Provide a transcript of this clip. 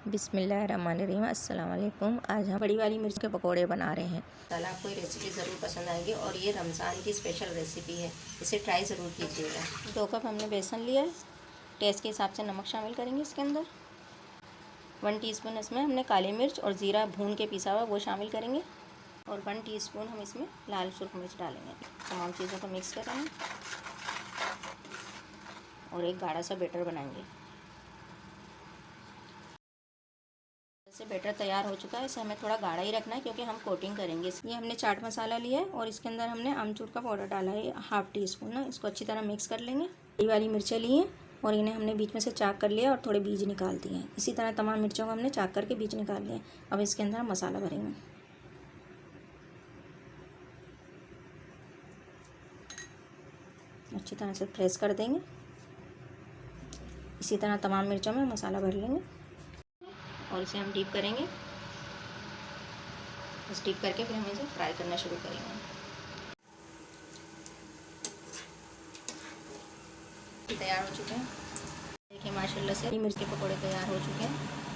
बिस्मिल्लाहिर्रहमानिर्रहीम। अस्सलाम वालेकुम। आज हम बड़ी वाली मिर्च के पकोड़े बना रहे हैं। इंशाल्लाह आपको ये रेसिपी ज़रूर पसंद आएगी और ये रमज़ान की स्पेशल रेसिपी है, इसे ट्राई ज़रूर कीजिएगा। 2 कप हमने बेसन लिया है। टेस्ट के हिसाब से नमक शामिल करेंगे इसके अंदर। 1 टीस्पून इसमें हमने काली मिर्च और ज़ीरा भून के पिसा हुआ वो शामिल करेंगे और 1 टीस्पून हम इसमें लाल सुर्ख मिर्च डालेंगे। तमाम चीज़ों को मिक्स करेंगे और एक गाढ़ा सा बैटर बनाएंगे। से बैटर तैयार हो चुका है। इसे हमें थोड़ा गाढ़ा ही रखना है क्योंकि हम कोटिंग करेंगे। ये हमने चाट मसाला लिया है और इसके अंदर हमने आमचूर का पाउडर डाला है 1/2 टीस्पून ना। इसको अच्छी तरह मिक्स कर लेंगे। बड़ी वाली मिर्चें ली हैं और इन्हें हमने बीच में से चाक कर लिया और थोड़े बीज निकाल दिए हैं। इसी तरह तमाम मिर्चों को हमने चाक करके बीज निकाल लिए। अब इसके अंदर हम मसाला भरेंगे। अच्छी तरह से प्रेस कर देंगे। इसी तरह तमाम मिर्चों में मसाला भर लेंगे और इसे हम डीप करेंगे। डीप करके फिर हम इसे फ्राई करना शुरू करेंगे। तैयार हो चुके हैं। देखिए माशाल्लाह से मिर्च के पकौड़े तैयार हो चुके हैं।